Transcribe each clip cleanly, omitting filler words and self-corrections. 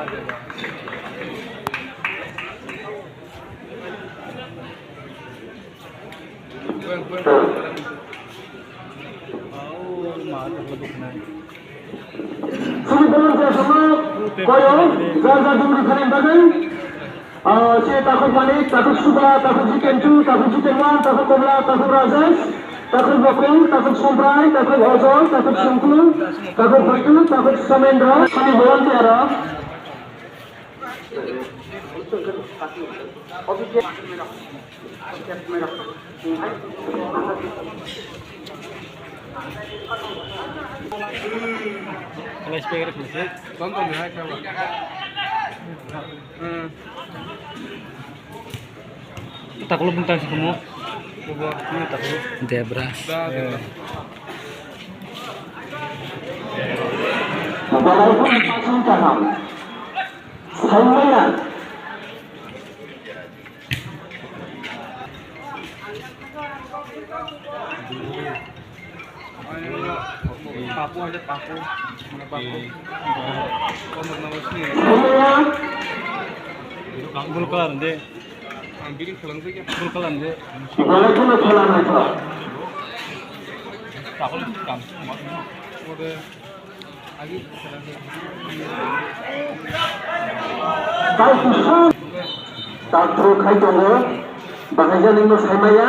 Sebenarnya semua koyo jaga dulu kalian bagai saya takut manik, takut suba, takut chicken 2, takut chicken 1, takut kobla, takut razas, takut bakul, takut sombrai, takut ozol, takut sungku, takut batu, takut samendra, kami volunteer. Kalau speaker bisa, tonton ya coba. Tak perlu bentang semua. Ini tak perlu. Debra. Walaupun pasang tanam, saya Papu aja papu, mana papu? Komer nama sini. Bulkalan deh. Ambilin kalan tuh ya. Bulkalan deh. walaupun kalah mereka. Takul kam. Udah. Lagi. Kau susah, tak terus kait dulu. Bagaimana ini saya?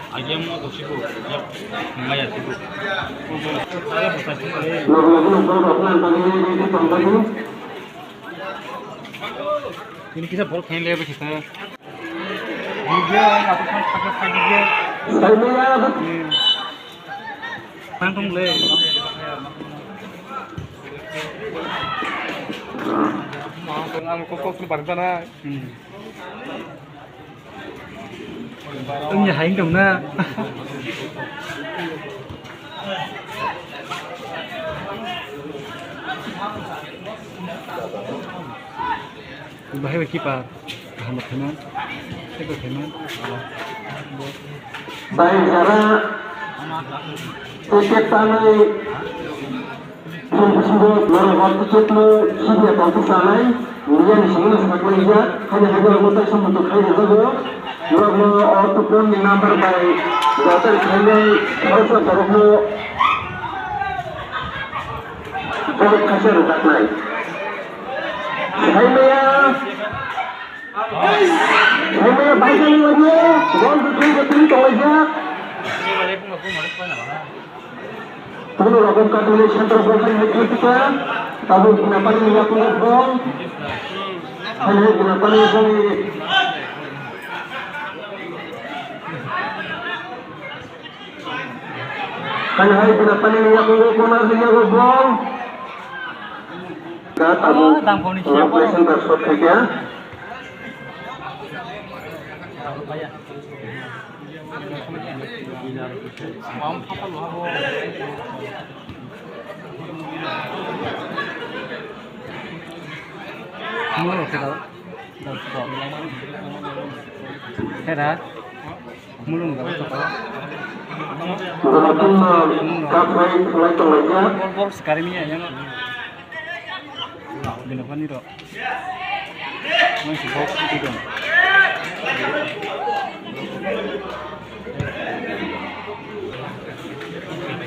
Aja mau aku sibuk, ya nggak ya sibuk. Ini kita bol main lebar kita. Juga aku kan pakai dia. Pantong le. Mau kan aku kok berita na. Ông nhà hành đồng na. Bahaya kipa. Ahmad Hanan. Itu Hanan. Baik cara tiket tanai sudah waktu itu sudah waktu tanai kemudian di sini sebagai meja hanya untuk untuk kaya saja. Lalu ataupun number by data kaya harus taruh बहुत खर्चा रखना है भाई मैं bike नहीं बजे role between the तीन टॉयजा Puno rokok kalkulasi terpaksa kita, tahu kenapa ini aku ngomong, hanya kenapa ini kami, hanya kenapa ini aku ngomong, aku ngomong. Tahu kalkulasi tersebut ya. Mulai kita Hera mulung enggak apa-apa. Walaupun kapai mulai tolaknya. Bol sekarang ini ya. Benar nih dok. Masih bol itu dong.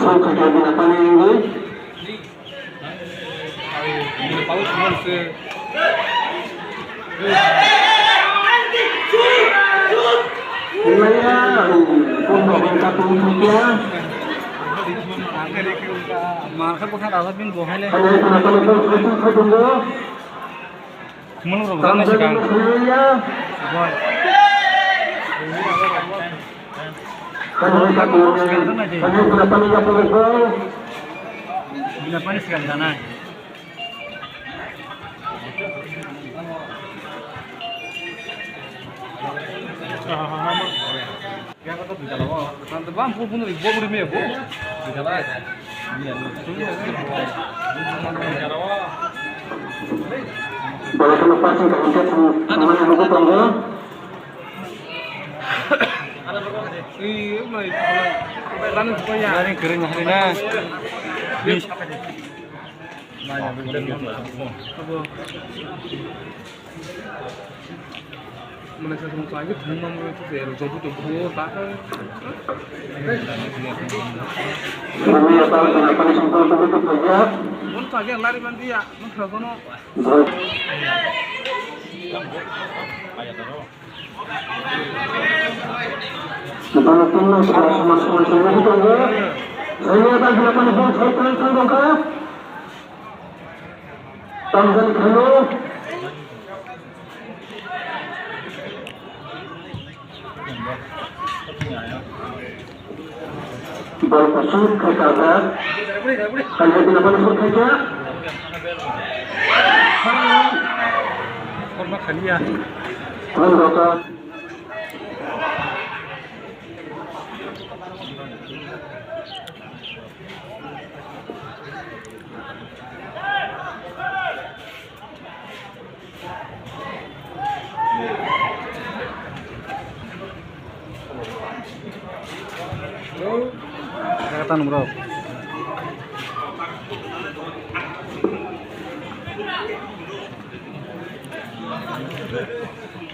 So kejadian apa nih ini? Ini paus monse. Mulanya untuk bengkak punya. Marka bukan alat bin bohele. Hanya kenapa itu dulu? Mulung rogan sih kan. Hanya kenapa ini aku bergol? Kenapa nih sekarang sana? Kaya ko bisa lawa. Nanti bang pun dari gua beri mie gua. Bisa lah. Iya. Boleh terlepas yang kemudian teman yang buku tangga. Iya, mulai lalu supaya. Lalu kering hari na. Bis. Banyak benar. Mana saya semua lagi rumah itu dari jauh tak. Kami akan melakukan sampel tubuh kerja. Mun lagi lari mandi ya, mun tersono. Kita lakukan sama-sama itu tangga. Saya akan melakukan sampel tangga. Tangga kalau bal pasur kerja, kalau tidak pasur kerja, Korma khalia. anggota Katan bro.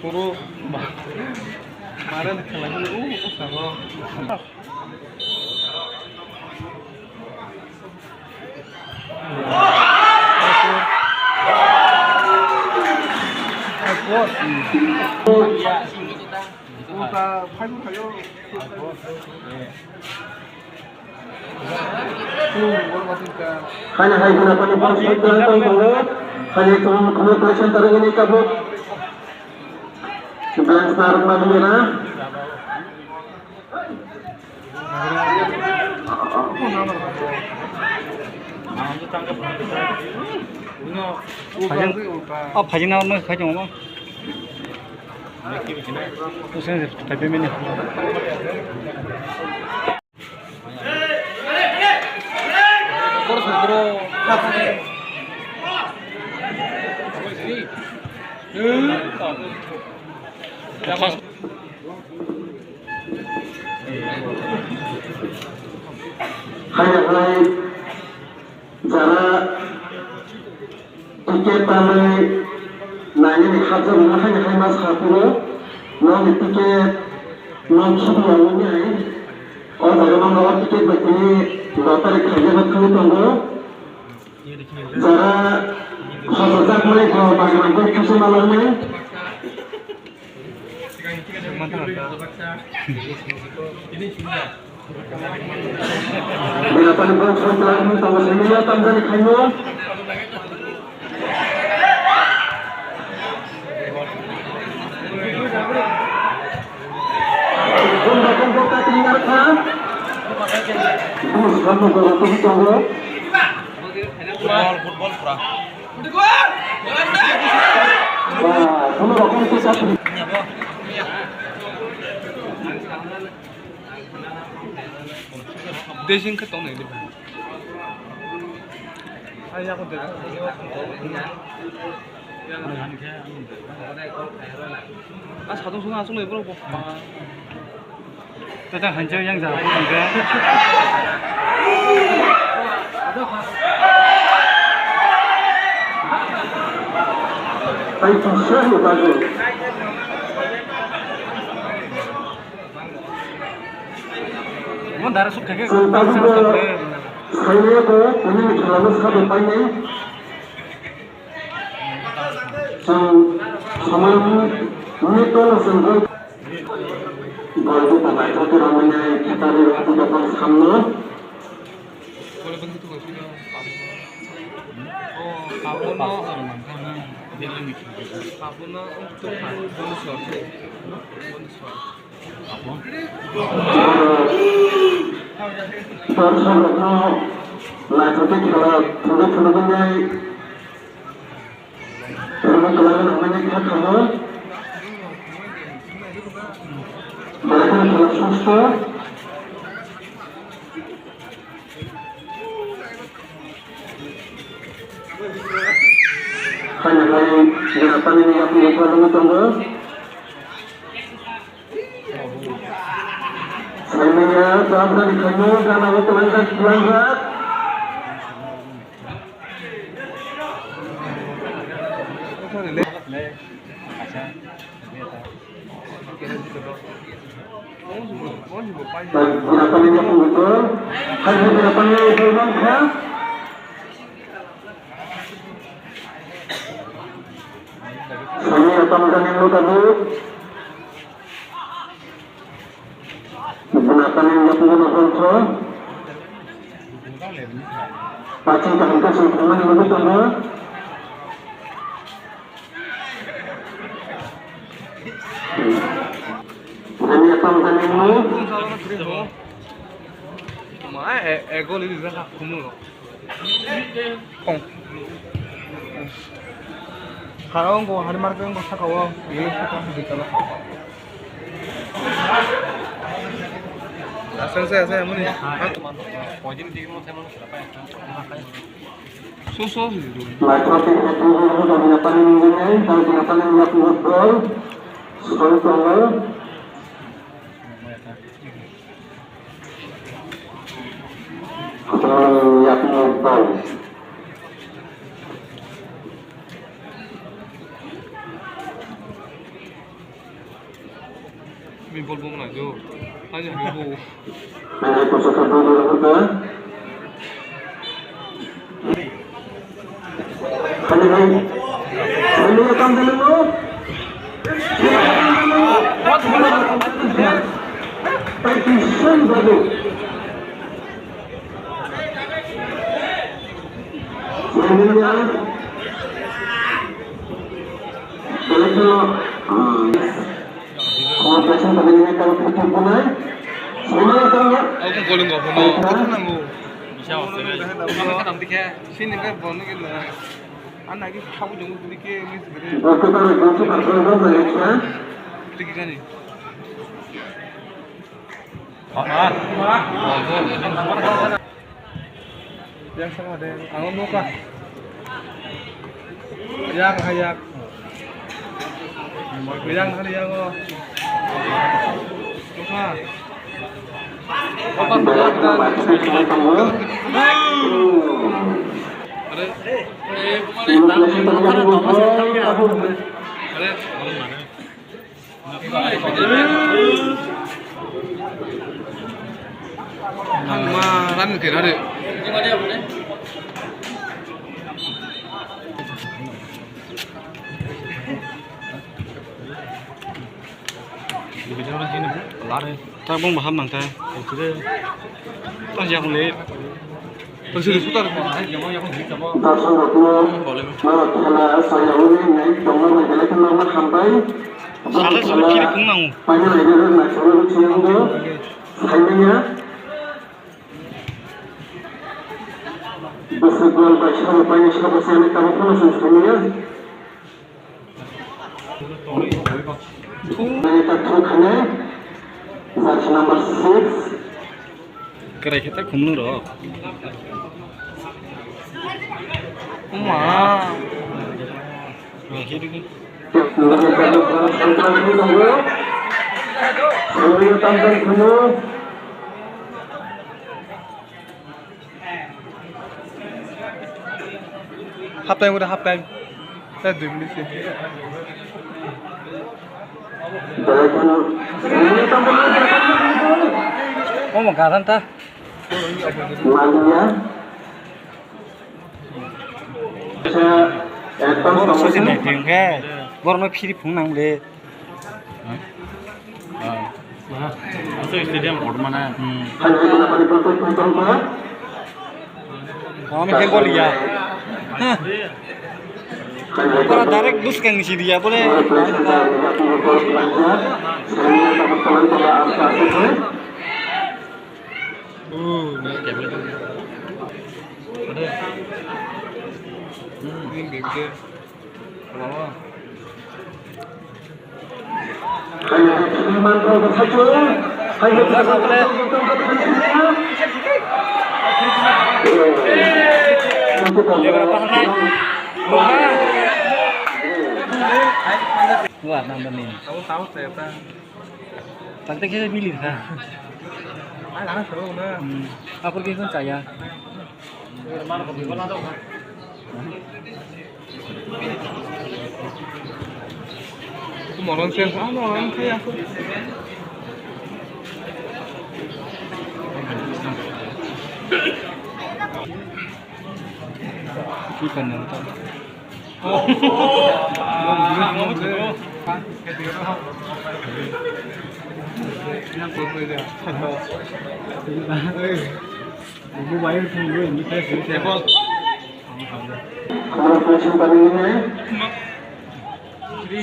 Puro kemarin lagi sama. hanya hai gunakan pasur tangga. Hanya kamu pasien taruh ini kabut. Sebelah senaruh lagi na. Bajing naon mah kacang mah. Usen tapi meni. Terus bro. Hanya hai jarak tiket tamai nanya di hajar hanya hai mas hakuro non tiket non kibi awalnya oh jaga membawa tiket begini lotari kerja betul tunggu jarak hajar mulai ke bagaimana pun kasih malamnya berapa nih bang setelah ini tambah sembilan tambah di kayu kumpul tinggalkan terus kamu berlatih tunggu Football kurang. wah kamu bakal kita 대신 그 동네 이름. 아니 하고 내가 아 자동차 안 쏘는 입으라고. 일단 한정 양자 보는데. baik syah bagus 뭐 나라 속 되게 saya ko ini selalu satu panjang sama ini tuh sendiri baru pemain satu namanya kita di waktu datang sama boleh bentuk tuh sih oh kapono kapono untuk bonus apa terus kalau lagi kita produk produknya namanya kita kamu দেখেন খেলা সুস্থ Kaya ginapan niya ang ito ng tunggo. Sa niya, sabi ni kayo, gana ko tulangkat. Ginapan niya ang ito. Kaya ginapan niya ang ito. Ini akan menjadi tadi menggunakan yang dilakukan kontrol pacing tahukah sempurna yang betul tadi ini akan menjadi ini ego ini juga kumul Kalau engkau hari market engkau sakawa, ini kita kita lah. Saya mana ya? Pojin tiga mau saya mana siapa ya? Susu itu. Lagi itu sudah berapa ini? Kalau berapa yang dilakukan gol, sudah tahu. Kalau yang gol. Bol bol mana tu? Hanya bol. Ini pusat bola kita. Ini akan dulu. Petition baru. Ini dia. Kompetensi pemilihan kalau kita punai, semua tanya. Aku golong kau puno, aku nanggu. Bisa wasir. Kamu kan nanti ke sini kan bono gitu. Anak ini kamu jangan beli ke ini sebenarnya. Waktu tahu itu kalau mereka. Pergi kan ni. Yang sama ada angon muka. Yang hayak. Bilang kali yang oh. Muka. Apa Maran kira deh. Bicara sini bu, lari. Tak bung paham nang tak. Sudah. Tak jangan leh. Terus sudah. Jangan jangan hit apa. Dasar aku. Malah kalau saya ini jangan menjadi nama sampai. Salah sebab kiri pun nang. Banyak lagi nak suruh cium tu. Hanya Basketball baca banyak siapa yang kamu pun sebenarnya. Mereka terkena jersey number 6. Kira kita kumnu roh. Wah. Kiri ni. Half time udah half time. Saya 2 menit sih. Oh, magaran ta. Malia. Bor sosi naik tengke. Bor no phiri phung nang le. Masuk stadium board mana? Kami tengok liya. Kalau direct bus kan isi dia boleh. Ini kabel tu. Ada. Ini bibir. Apa? Manto Satu, hanya Wah, nambah nih. Tahu saya apa? Prakteknya saya pilih kan. Anak seru na. Apa gitu saya? Moron sih, moron sih aku. Ikan yang tahu. Ibu bayar tunggu ini saya. kalau presiden kali ini,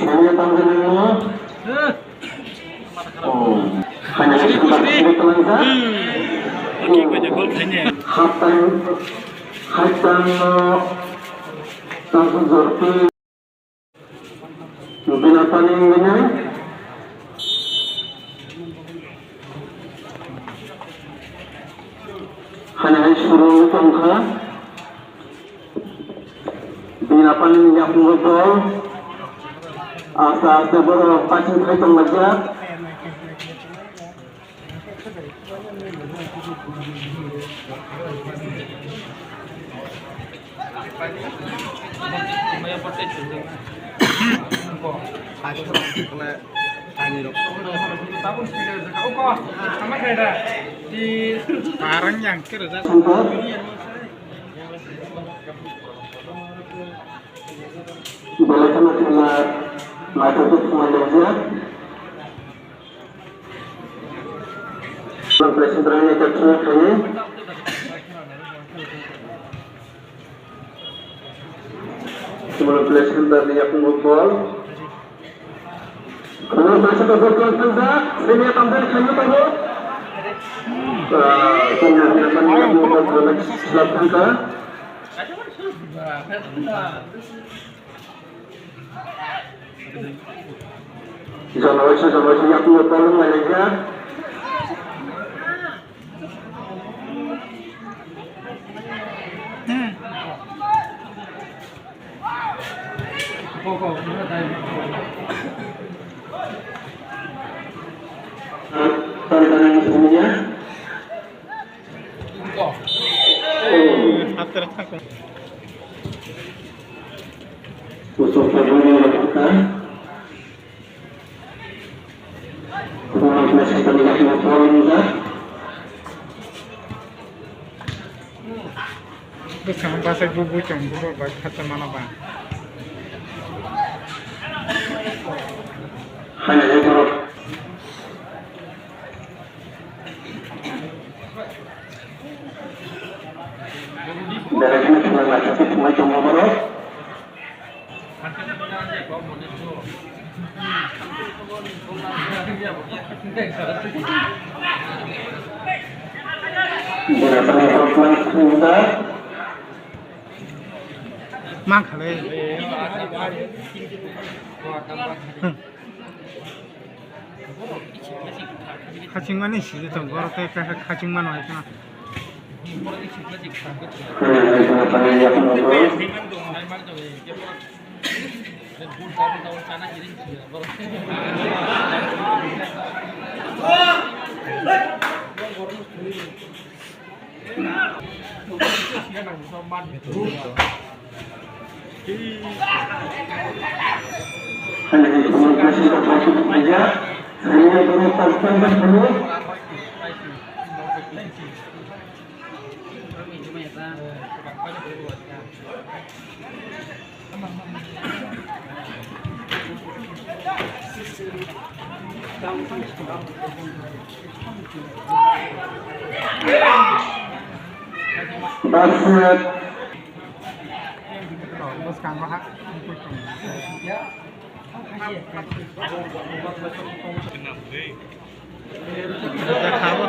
saya tanggal ini, hanya sekitar 10 tenaga. Hatan langsung jorti binatang ini hanya suruh tongka binatang yang betul asal berpacing kaitan lejat Parang yang kira sempat dibolehkan untuk tutup semuanya presiden ini tercuma ini sebelum presiden dari yang football kalau presiden football tidak ini tampil kayu tahu kemudian yang football selatan ke Jangan yang football Malaysia Tantangan semuanya. Untuk Februari lakukan. Kurang masih terlihat di poin juga. Bersama bahasa bubu canggung kata mana bang? Hanya yang buruk. Dari sini cuma masih macam buruk. Binatang perempuan sebentar. Makale. Kacingman ini sih, tuh baru teh kacingman aja kan. Binatang yang buruk. Hanya di komunikasi termasuk saja saya berutang dulu. Basket Bos kanggo hak.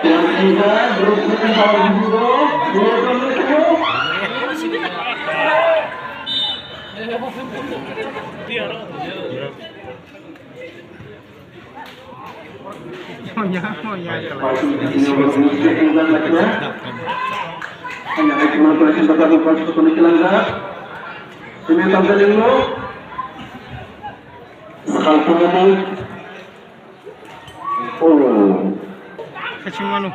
yang tiga berukun tahun dulu. Masih tinggal lagi ya. Hanya cuma presiden tadi proses pemikiran dah. Ini tampil dulu. Sekali ini. Oh. Kacang mana?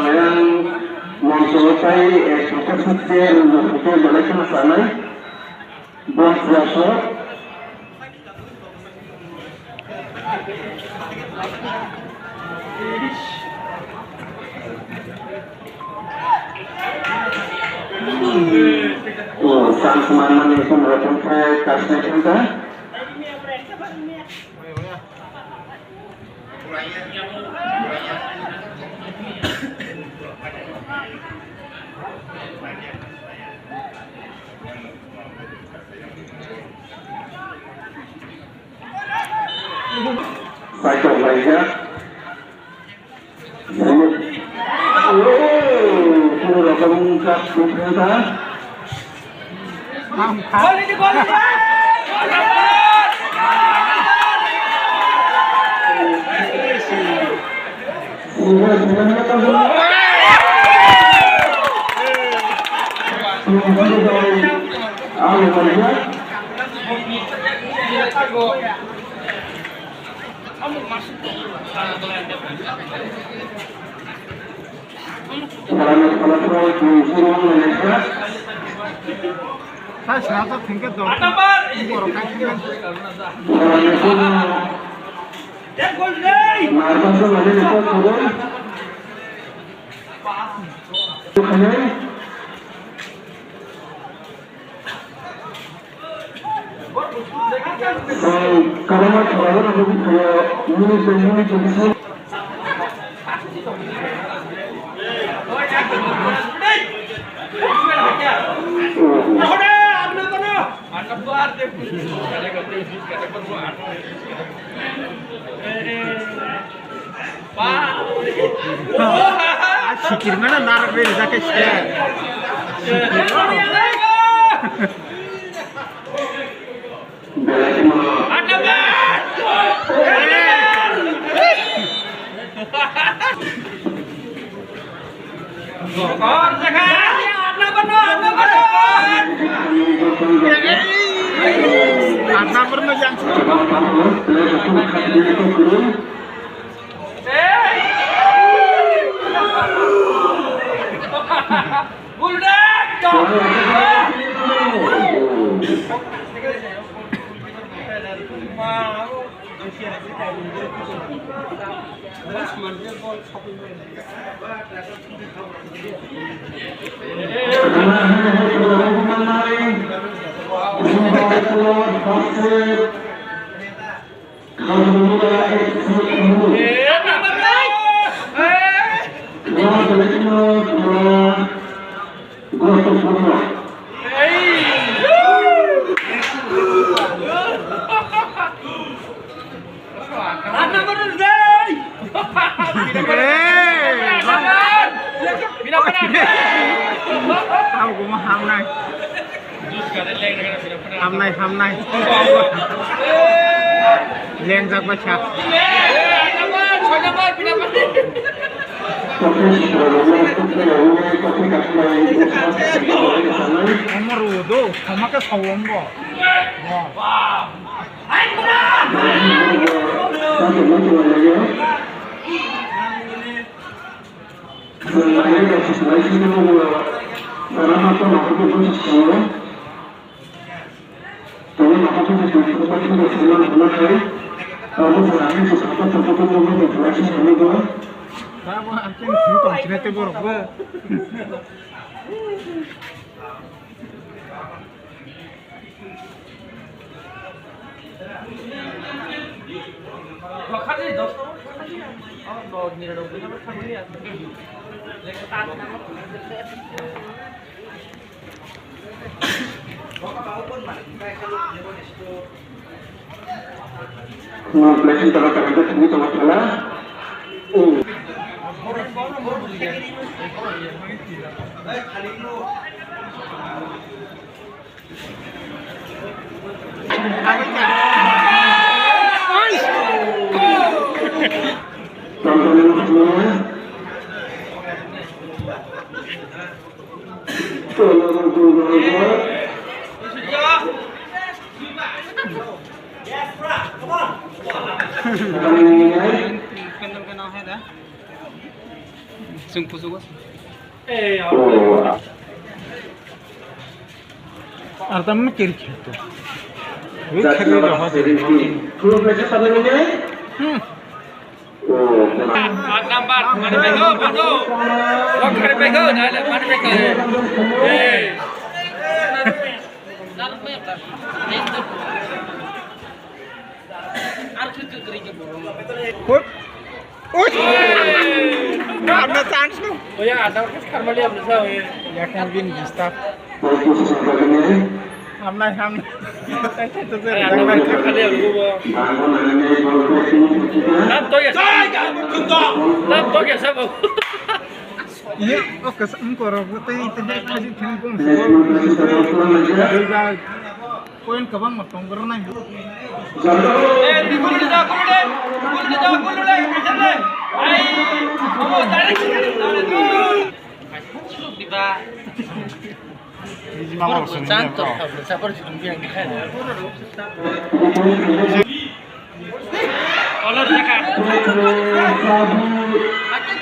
Yang mau selesai proses subsidi untuk balik sana, buat siapa? Sang semanan itu melakukan kasih kita. Saya belajar. Sudah terungkap kita. Saya serata tingkat dong. Sikir mana narak beli jaket saya. Karena pernah yang ham này lên ra qua chặt 엄마로도 엄마가 사온 거. 와. Pelakon taruh tangan ke sini sama salah. Tontonan semua. Tolong dulu. अर्धा में किर खेलते वे That's खेले number रहा 17. Dua places pada ini. Oh, Nampak, mana bego, bodoh. Kau kena bego, dah ada mana bego. Dalam banyak tak? Itu. Arus itu kerja borong. कोई ओए अपना chance नो Oh ya, ada orang sekarang balik apa sah? या कैन बिन जिस्ता fokus pada ini. हमना हम ऐसे तो से Ada orang sekarang balik apa sah? Bangun ini kalau ini. Nam tu ya, nam tu ya sah. ये ओ कसम करो वो तो इतने खाली थे को Dua places pada pulang aja. Durga कोई कबांग मत करना है Jangan. Gulu dah, gulu lagi, macam ni. Ay, oh, tarik. Di bawah. Cantik, siapa sih yang kaya? Kalau dekat. Macam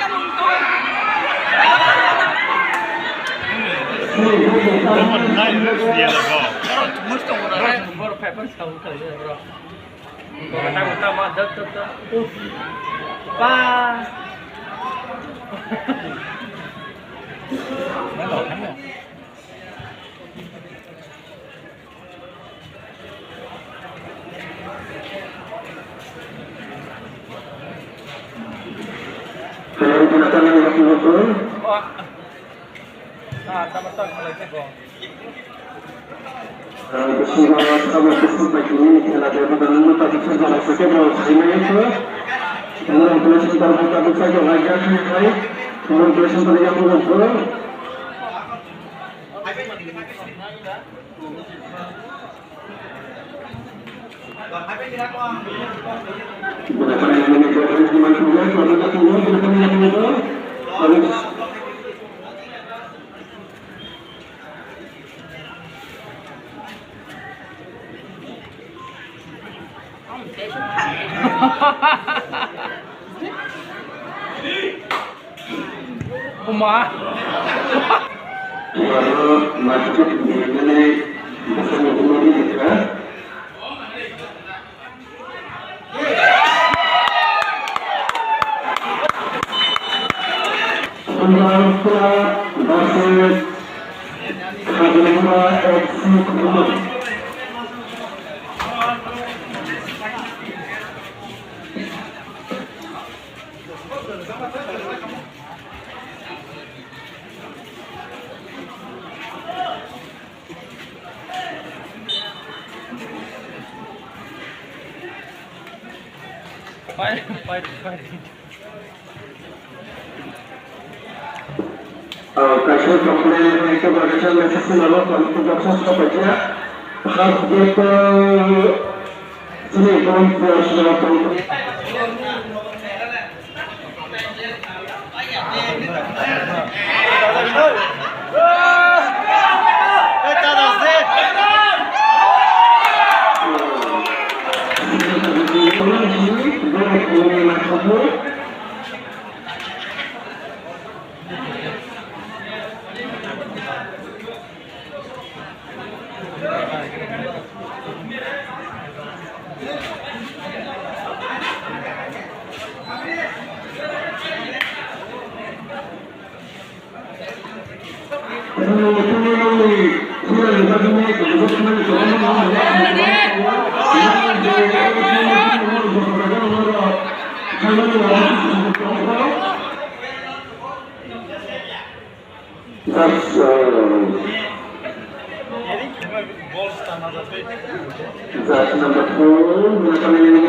kamu tu. Mesti orang baru paper tahu kali bro. Kau tahu utama dah tu. Pa. Saya gunakan yang betul. Tamat lagi bro. Bersama sama sesuatu ini adalah dengan mudah diceritakan sebagai semuanya. Kemudian kalau kita berkata saja wajah baik, kemudian kalau yang betul. Gunakan yang menunjukkan dimanfaatkan kalau kita tinggal gunakan yang betul. Uma. Kalau masuk ini bisa menjadi juga. Pembantu basis Kadima Eksekutif. Kasus komplain itu berkaitan dengan sesuatu kalau tidak sesuatu saja harus kita sini konfirmasi atau That's number 4.